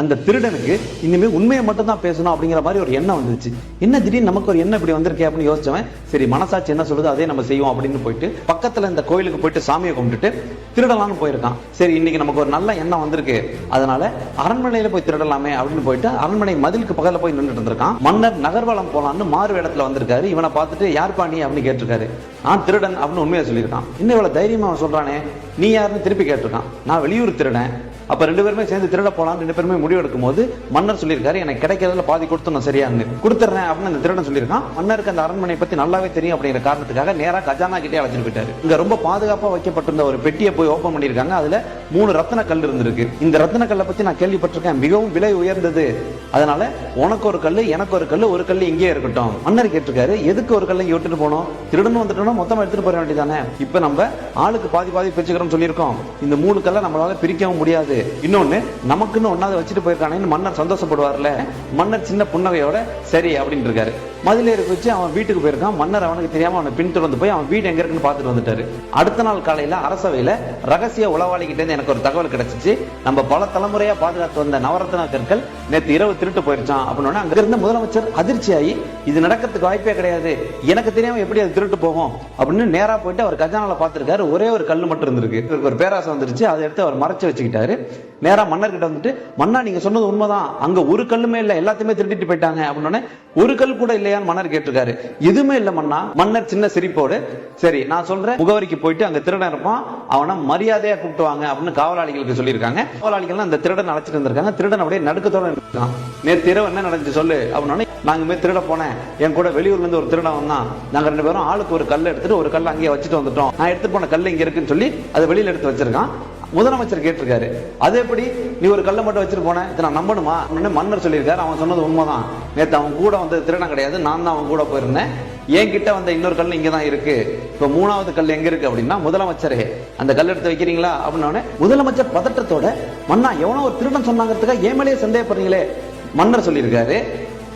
அந்த திருடனுக்கு இனிமே உண்மையை மட்டும் தான் பேசணும் அப்படிங்கிற மாதிரி ஒரு எண்ணம் வந்துச்சு. என்ன திடீர்னு நமக்கு ஒரு எண்ணம் இப்படி வந்திருக்கே அப்படின்னு யோசிச்சவன், சரி மனசாட்சி என்ன சொல்லுது அதே நம்ம செய்வோம் அப்படின்னு போயிட்டு பக்கத்துல இந்த கோயிலுக்கு போயிட்டு சாமியை கும்பிட்டுட்டு திருடலாம்னு போயிருக்கான். சரி இன்னைக்கு நமக்கு ஒரு நல்ல எண்ணம் வந்திருக்கு, அதனால அரண்மனையில போய் திருடலாமே அப்படின்னு போயிட்டு அரண்மனை மதிலுக்கு பக்கத்துல போய் நின்றுட்டு இருந்திருக்கான். மன்னர் நகர்வலம் போலான்னு மாறு வேடத்துல வந்திருக்காரு. இவனை பார்த்துட்டு யார் பாணி அப்படின்னு கேட்டிருக்காரு. நான் திருடன் அப்படின்னு உண்மையை சொல்லியிருக்கான். இன்னும் இவ்வளவு தைரியமா அவன் சொல்றானே, நீ யாருன்னு திருப்பி கேட்டிருக்கான். நான் வெளியூர் திருடன். அப்ப ரெண்டு பேருமே சேர்ந்து திருட போலாம் ரெண்டு பேருமே முடிவு எடுக்கும் போது மன்னர் சொல்லியிருக்காரு, எனக்கு கிடைக்கிறதுல பாதி கொடுத்து நான் சரியான்னு கொடுத்துறேன் அப்படின்னு அந்த திருடன் சொல்லியிருக்கான். மன்னருக்கு அந்த அரண்மனை பத்தி நல்லாவே தெரியும் அப்படிங்கிற காரணத்துக்காக நேரா கஜானா கிட்டே அழைச்சிட்டு போயிட்டாரு. இங்க ரொம்ப பாதுகாப்பா வைக்கப்பட்டிருந்த ஒரு பெட்டியை போய் ஓபன் பண்ணிருக்காங்க. அதுல 3 ரத்தின கல் இருந்திருக்கு. இந்த ரத்தின கல்லை பத்தி நான் கேள்விப்பட்டிருக்கேன், மிகவும் விலை உயர்ந்தது. அதனால உனக்கு ஒரு கல்லு எனக்கு ஒரு கல்லு, ஒரு கல்லு இங்கே இருக்கட்டும். மன்னர் கேட்டிருக்காரு, எதுக்கு ஒரு கல்லை இங்க விட்டுட்டு போனோம்? திருடன் வந்துட்டோம்னா மொத்தமா எடுத்துட்டு போற வேண்டியதானே. இப்ப நம்ம ஆளுக்கு பாதி பாதி பிரிச்சுக்கிறோம் சொல்லியிருக்கோம். இந்த 3 கல்லை நம்மளால பிரிக்கவும் முடியாது. இன்னொன்னு நமக்குன்னு ஒன்னாவது வச்சுட்டு போயிருக்கானேன்னு மன்னர் சந்தோஷப்படுவார்ல. மன்னர் சின்ன புன்னகையோட சரி அப்படின்னு இருக்காரு. மதிலே இருக்க வச்சு அவன் வீட்டுக்கு போயிருக்கான். மன்னர் அவனுக்கு தெரியாம அவனை பின்தொடர்ந்து போய் அவன் வீடு எங்க இருக்குன்னு பார்த்துட்டு வந்துட்டாரு. அடுத்த நாள் காலையில அரசவையில ரகசிய உளவாளிகிட்ட இருந்து எனக்கு ஒரு தகவல் கிடைச்சிச்சு. நம்ம பல தலைமுறையா பாதுகாத்து வந்த நவரத்ன கற்கள் நேற்று இரவு திருட்டு போயிருச்சான் அப்படின்னு. அங்க இருந்த முதலமைச்சர் அதிர்ச்சியாகி, இது நடக்கிறதுக்கு வாய்ப்பே கிடையாது, எனக்கு தெரியாம எப்படி அது திருட்டு போகும் அப்படின்னு நேரா போயிட்டு அவர் கஜானால பார்த்திருக்காரு. ஒரே ஒரு கல்லு மட்டும் இருந்திருக்கு. இவருக்கு ஒரு பேராசை வந்துருச்சு. அதை எடுத்து அவர் மறைச்சு வச்சுக்கிட்டாரு. நேரா மன்னர் கிட்ட வந்துட்டு, மன்னா நீங்க சொன்னது உண்மைதான், அங்க ஒரு கல்லுமே இல்ல, எல்லாத்தையுமே திருட்டிட்டு போயிட்டாங்க அப்படின்னு. ஒரு கல் கூட இல்லையான்னு மன்னர் கேட்டிருக்காரு. எதுவுமே இல்ல மன்னா. மன்னர் சின்ன சிரிப்போடு, சரி நான் சொல்றேன், முகவரிக்கு போயிட்டு அங்க திருடன் இருப்பான், அவனை மரியாதையா கூப்பிட்டுவாங்க அப்படின்னு காவலாளிகளுக்கு சொல்லியிருக்காங்க. காவலாளிகள் அந்த திருடன் அழைச்சிட்டு வந்திருக்காங்க. திருடன் அப்படியே நடுக்கத்தோட இருக்கான். நேற்று இரவு என்ன நடந்துச்சு சொல்லு அப்படின்னு. நாங்க திருட போனேன், என் கூட வெளியூர்ல இருந்து ஒரு திருடன் வந்தான். நாங்க 2 பேரும் ஆளுக்கு ஒரு கல் எடுத்துட்டு ஒரு கல் அங்கேயே வச்சுட்டு வந்துட்டோம். நான் எடுத்து போன கல் இங்க இருக்குன்னு சொல்லி அதை வெளியில எடுத்து வச்சிருக்கான். முதலமைச்சர் கேட்டிருக்காரு, அது எப்படி நீ ஒரு கல்லை மட்டும் வச்சுட்டு போன, இதை நான் நம்பணுமா? மன்னர் சொல்லியிருக்காரு, அவன் சொன்னது உண்மைதான், நேற்று அவன் கூட வந்து திருடன் கிடையாது, நான் தான் அவன் கூட போயிருந்தேன், என்கிட்ட வந்த இன்னொரு கல் இங்கதான் இருக்கு, இப்ப 3வது கல் எங்க இருக்கு அப்படின்னா, முதலமைச்சரே அந்த கல் எடுத்து வைக்கிறீங்களா அப்படின்னு. முதலமைச்சர் பதட்டத்தோட, மன்னா எவனோ ஒரு திருடன் சொன்னாங்கிறதுக்காக ஏன் மேலேயே சந்தேகப்படுறீங்களே. மன்னர் சொல்லியிருக்காரு,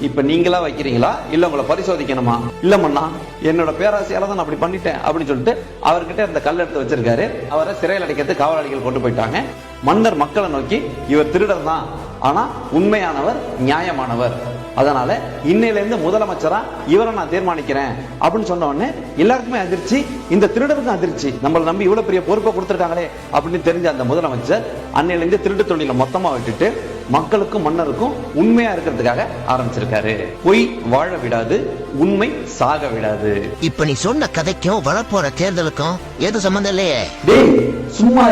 இப்ப நீங்களா வைக்கிறீங்களா இல்ல உங்களை பரிசோதிக்கணுமா? இல்ல மன்னா, என்னோட பேராசையால தான் அப்படி பண்ணிட்டேன் அப்படின்னு சொல்லிட்டு அவர்கிட்ட இருந்த கல் எடுத்து வச்சிருக்காரு. அவரை சிறையில் அடைக்கிறது காவலாளிகள் கொண்டு போயிட்டாங்க. மன்னர் மக்களை நோக்கி, இவர் திருடர் தான், ஆனா உண்மையானவர், நியாயமானவர், அதனால இன்னையில இருந்து முதலமைச்சரா இவரை நான் தீர்மானிக்கிறேன் அப்படின்னு சொன்ன உடனே எல்லாருக்குமே அதிர்ச்சி, இந்த திருடருக்கும் அதிர்ச்சி. நம்மளை நம்பி இவ்வளவு பெரிய பொறுப்பை கொடுத்துருக்காங்களே அப்படின்னு தெரிஞ்ச அந்த முதலமைச்சர் அன்னையில இருந்து திருட்டு தொழிலை மொத்தமா விட்டுட்டு மக்களுக்கும் மன்னருக்கும் உண்மையா இருக்கிறதுக்காக ஆரம்பிச்சிருக்காரு. பொய் வாழ விடாது, உண்மை சாக விடாது. இப்ப நீ சொன்ன கதைக்கும் வரப்போற தேர்தலுக்கும் ஏது சம்பந்தம் இல்லையே. சும்மா